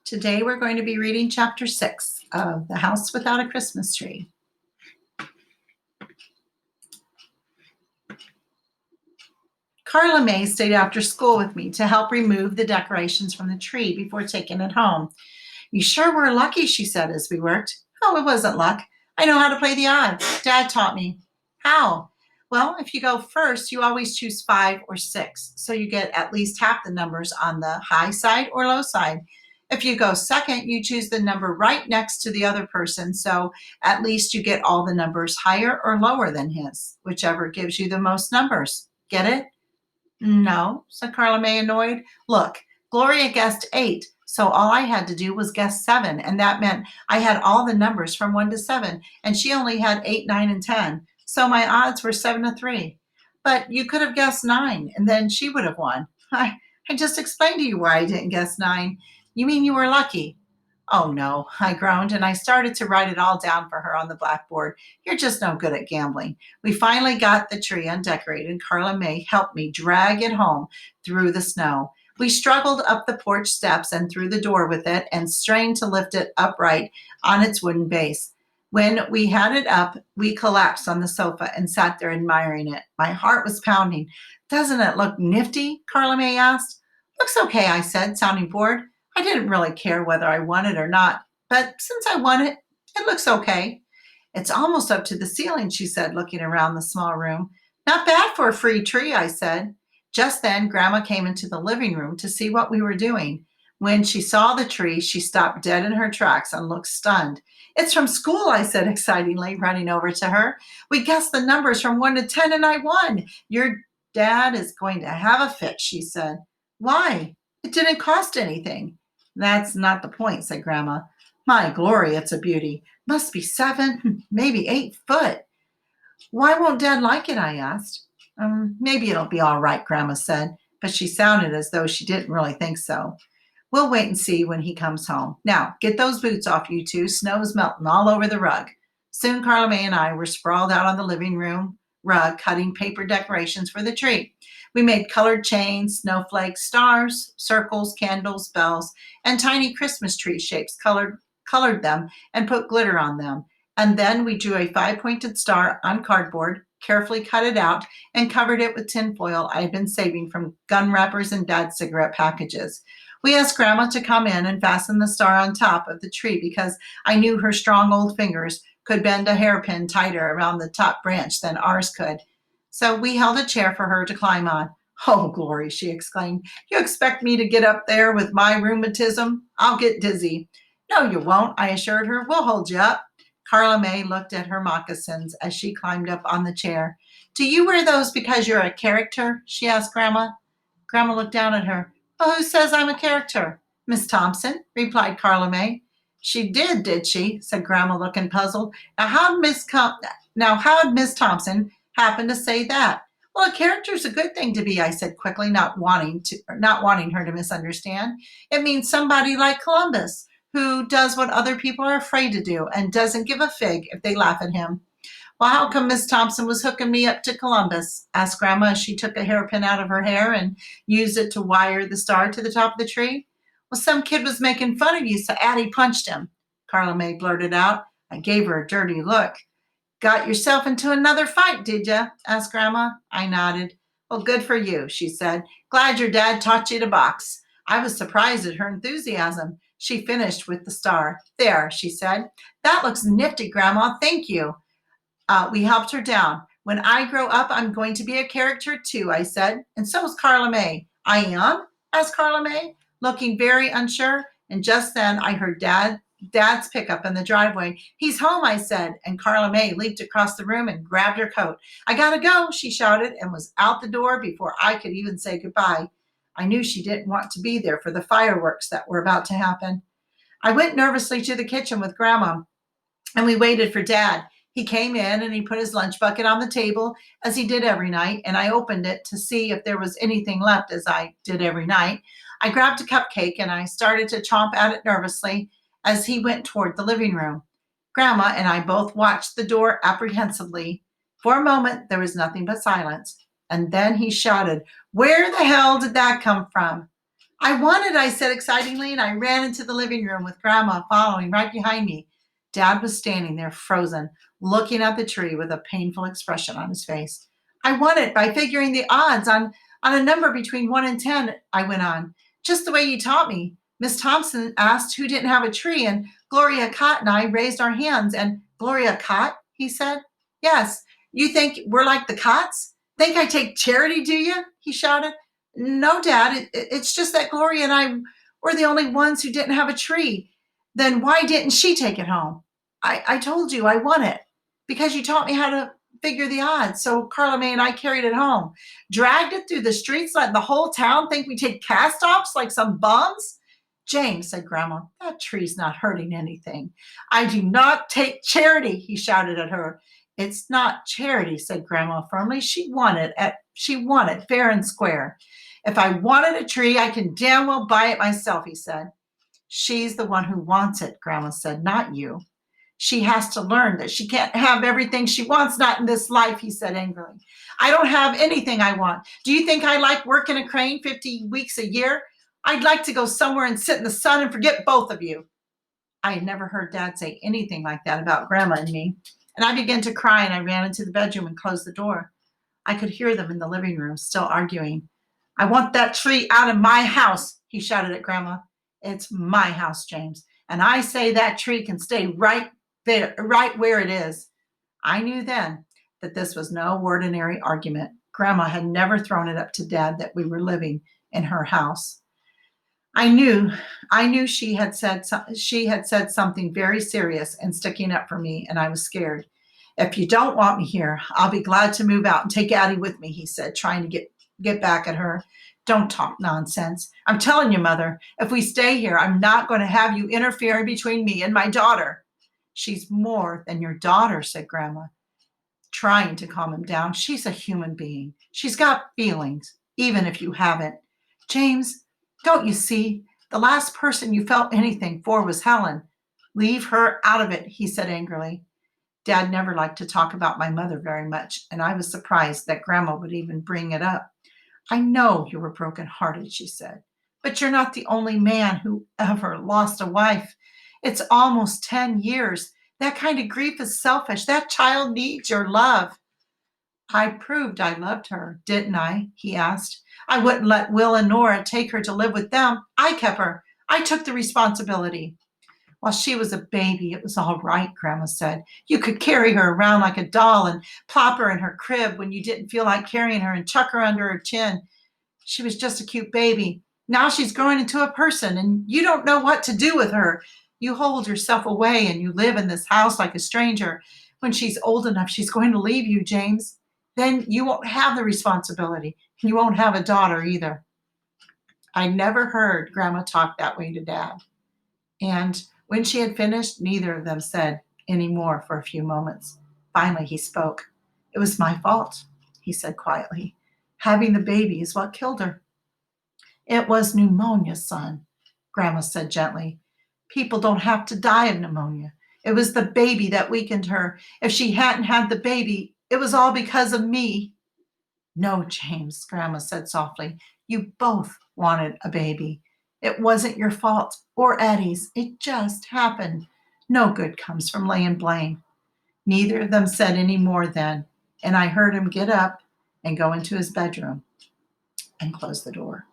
Today we're going to be reading chapter 6 of The House Without a Christmas Tree. Carla May stayed after school with me to help remove the decorations from the tree before taking it home. "You sure were lucky," she said as we worked. "Oh, it wasn't luck. I know how to play the odds. Dad taught me." "How?" "Well, if you go first, you always choose 5 or 6, so you get at least half the numbers on the high side or low side. If you go second, you choose the number right next to the other person, so at least you get all the numbers higher or lower than his, whichever gives you the most numbers. Get it?" "No," said Carla May, annoyed. "Look, Gloria guessed 8, so all I had to do was guess 7, and that meant I had all the numbers from 1 to 7, and she only had 8, 9, and 10, so my odds were 7 to 3. But you could have guessed 9, and then she would have won." I just explained to you why I didn't guess 9. "You mean you were lucky?" "Oh, no," I groaned, and I started to write it all down for her on the blackboard. "You're just no good at gambling." We finally got the tree undecorated, and Carla May helped me drag it home through the snow. We struggled up the porch steps and through the door with it and strained to lift it upright on its wooden base. When we had it up, we collapsed on the sofa and sat there admiring it. My heart was pounding. "Doesn't it look nifty?" Carla May asked. "Looks okay," I said, sounding bored. I didn't really care whether I won it or not, but since I won it, it looks okay. "It's almost up to the ceiling," she said, looking around the small room. "Not bad for a free tree," I said. Just then, Grandma came into the living room to see what we were doing. When she saw the tree, she stopped dead in her tracks and looked stunned. "It's from school," I said excitedly, running over to her. "We guessed the numbers from 1 to 10 and I won." "Your dad is going to have a fit," she said. "Why? It didn't cost anything." "That's not the point," said Grandma. "My glory, it's a beauty. Must be 7, maybe 8 foot." "Why won't Dad like it?" I asked. Maybe it'll be all right," Grandma said, but she sounded as though she didn't really think so. "We'll wait and see when he comes home. Now, get those boots off, you two. Snow's melting all over the rug." Soon Carla May and I were sprawled out on the living room rug, cutting paper decorations for the tree. We made colored chains, snowflakes, stars, circles, candles, bells, and tiny Christmas tree shapes, colored them, and put glitter on them. And then we drew a 5-pointed star on cardboard, carefully cut it out, and covered it with tinfoil I had been saving from gun wrappers and Dad's cigarette packages. We asked Grandma to come in and fasten the star on top of the tree because I knew her strong old fingers could bend a hairpin tighter around the top branch than ours could. So we held a chair for her to climb on. "Oh, glory," she exclaimed. "You expect me to get up there with my rheumatism? I'll get dizzy." "No, you won't," I assured her. "We'll hold you up." Carla May looked at her moccasins as she climbed up on the chair. "Do you wear those because you're a character?" she asked Grandma. Grandma looked down at her. "Well, who says I'm a character?" "Miss Thompson," replied Carla May. "She did she?" said Grandma, looking puzzled. How'd Miss Thompson happen to say that?" "Well, a character's a good thing to be," I said quickly, not wanting her to misunderstand. "It means somebody like Columbus, who does what other people are afraid to do and doesn't give a fig if they laugh at him." "Well, how come Miss Thompson was hooking me up to Columbus?" asked Grandma as she took a hairpin out of her hair and used it to wire the star to the top of the tree. "Well, some kid was making fun of you, so Addie punched him," Carla May blurted out. I gave her a dirty look. "Got yourself into another fight, did ya?" asked Grandma. I nodded. "Well, good for you," she said. "Glad your dad taught you to box." I was surprised at her enthusiasm. She finished with the star. "There," she said. "That looks nifty, Grandma. Thank you." We helped her down. "When I grow up, I'm going to be a character too," I said. "And so is Carla May." "I am?" asked Carla May, looking very unsure. And just then I heard Dad's pickup in the driveway. "He's home," I said, and Carla May leaped across the room and grabbed her coat. "I gotta go," she shouted, and was out the door before I could even say goodbye. I knew she didn't want to be there for the fireworks that were about to happen. I went nervously to the kitchen with Grandma, and we waited for Dad. He came in and he put his lunch bucket on the table, as he did every night, and I opened it to see if there was anything left, as I did every night. I grabbed a cupcake and I started to chomp at it nervously as he went toward the living room. Grandma and I both watched the door apprehensively. For a moment, there was nothing but silence. And then he shouted, "Where the hell did that come from?" I want it, I said excitedly, and I ran into the living room with Grandma following right behind me. Dad was standing there frozen, looking at the tree with a painful expression on his face. I won it by figuring the odds on a number between 1 and 10, I went on, just the way you taught me. Miss Thompson asked who didn't have a tree, and Gloria Cott and I raised our hands. And Gloria Cott, he said. Yes, you think we're like the Cotts? Think I take charity, do you? He shouted. No, Dad, it's just that Gloria and I were the only ones who didn't have a tree. Then why didn't she take it home? I told you I won it because you taught me how to figure the odds. So Carla May and I carried it home, dragged it through the streets, letting the whole town think we take cast offs like some bums. James, said Grandma, that tree's not hurting anything. I do not take charity, he shouted at her. It's not charity, said Grandma firmly. She won it fair and square. If I wanted a tree, I can damn well buy it myself, he said. She's the one who wants it, Grandma said, not you. She has to learn that she can't have everything she wants, not in this life, he said angrily. I don't have anything I want. Do you think I like working a crane 50 weeks a year? I'd like to go somewhere and sit in the sun and forget both of you. I had never heard Dad say anything like that about Grandma and me, and I began to cry and I ran into the bedroom and closed the door. I could hear them in the living room, still arguing. I want that tree out of my house, he shouted at Grandma. It's my house, James, and I say that tree can stay right there, right where it is. I knew then that this was no ordinary argument. Grandma had never thrown it up to Dad that we were living in her house. I knew she had said something very serious and sticking up for me, and I was scared. If you don't want me here, I'll be glad to move out and take Addie with me, he said, trying to get back at her. Don't talk nonsense. I'm telling you, Mother, if we stay here, I'm not going to have you interfering between me and my daughter. She's more than your daughter, said Grandma, trying to calm him down. She's a human being. She's got feelings, even if you haven't. James, don't you see? The last person you felt anything for was Helen. Leave her out of it, he said angrily. Dad never liked to talk about my mother very much, and I was surprised that Grandma would even bring it up. I know you were broken-hearted, she said, but you're not the only man who ever lost a wife. It's almost 10 years. That kind of grief is selfish. That child needs your love. I proved I loved her, didn't I? He asked. I wouldn't let Will and Nora take her to live with them. I kept her. I took the responsibility. While she was a baby, it was all right, Grandma said. You could carry her around like a doll and plop her in her crib when you didn't feel like carrying her and chuck her under her chin. She was just a cute baby. Now she's growing into a person, and you don't know what to do with her. You hold yourself away and you live in this house like a stranger. When she's old enough, she's going to leave you, James. Then you won't have the responsibility. You won't have a daughter either. I never heard Grandma talk that way to Dad. And when she had finished, neither of them said any more for a few moments. Finally, he spoke. It was my fault, he said quietly. Having the baby is what killed her. It was pneumonia, son, Grandma said gently. People don't have to die of pneumonia. It was the baby that weakened her. If she hadn't had the baby, it was all because of me. No, James, Grandma said softly. You both wanted a baby. It wasn't your fault or Eddie's. It just happened. No good comes from laying blame. Neither of them said any more then, and I heard him get up and go into his bedroom and close the door.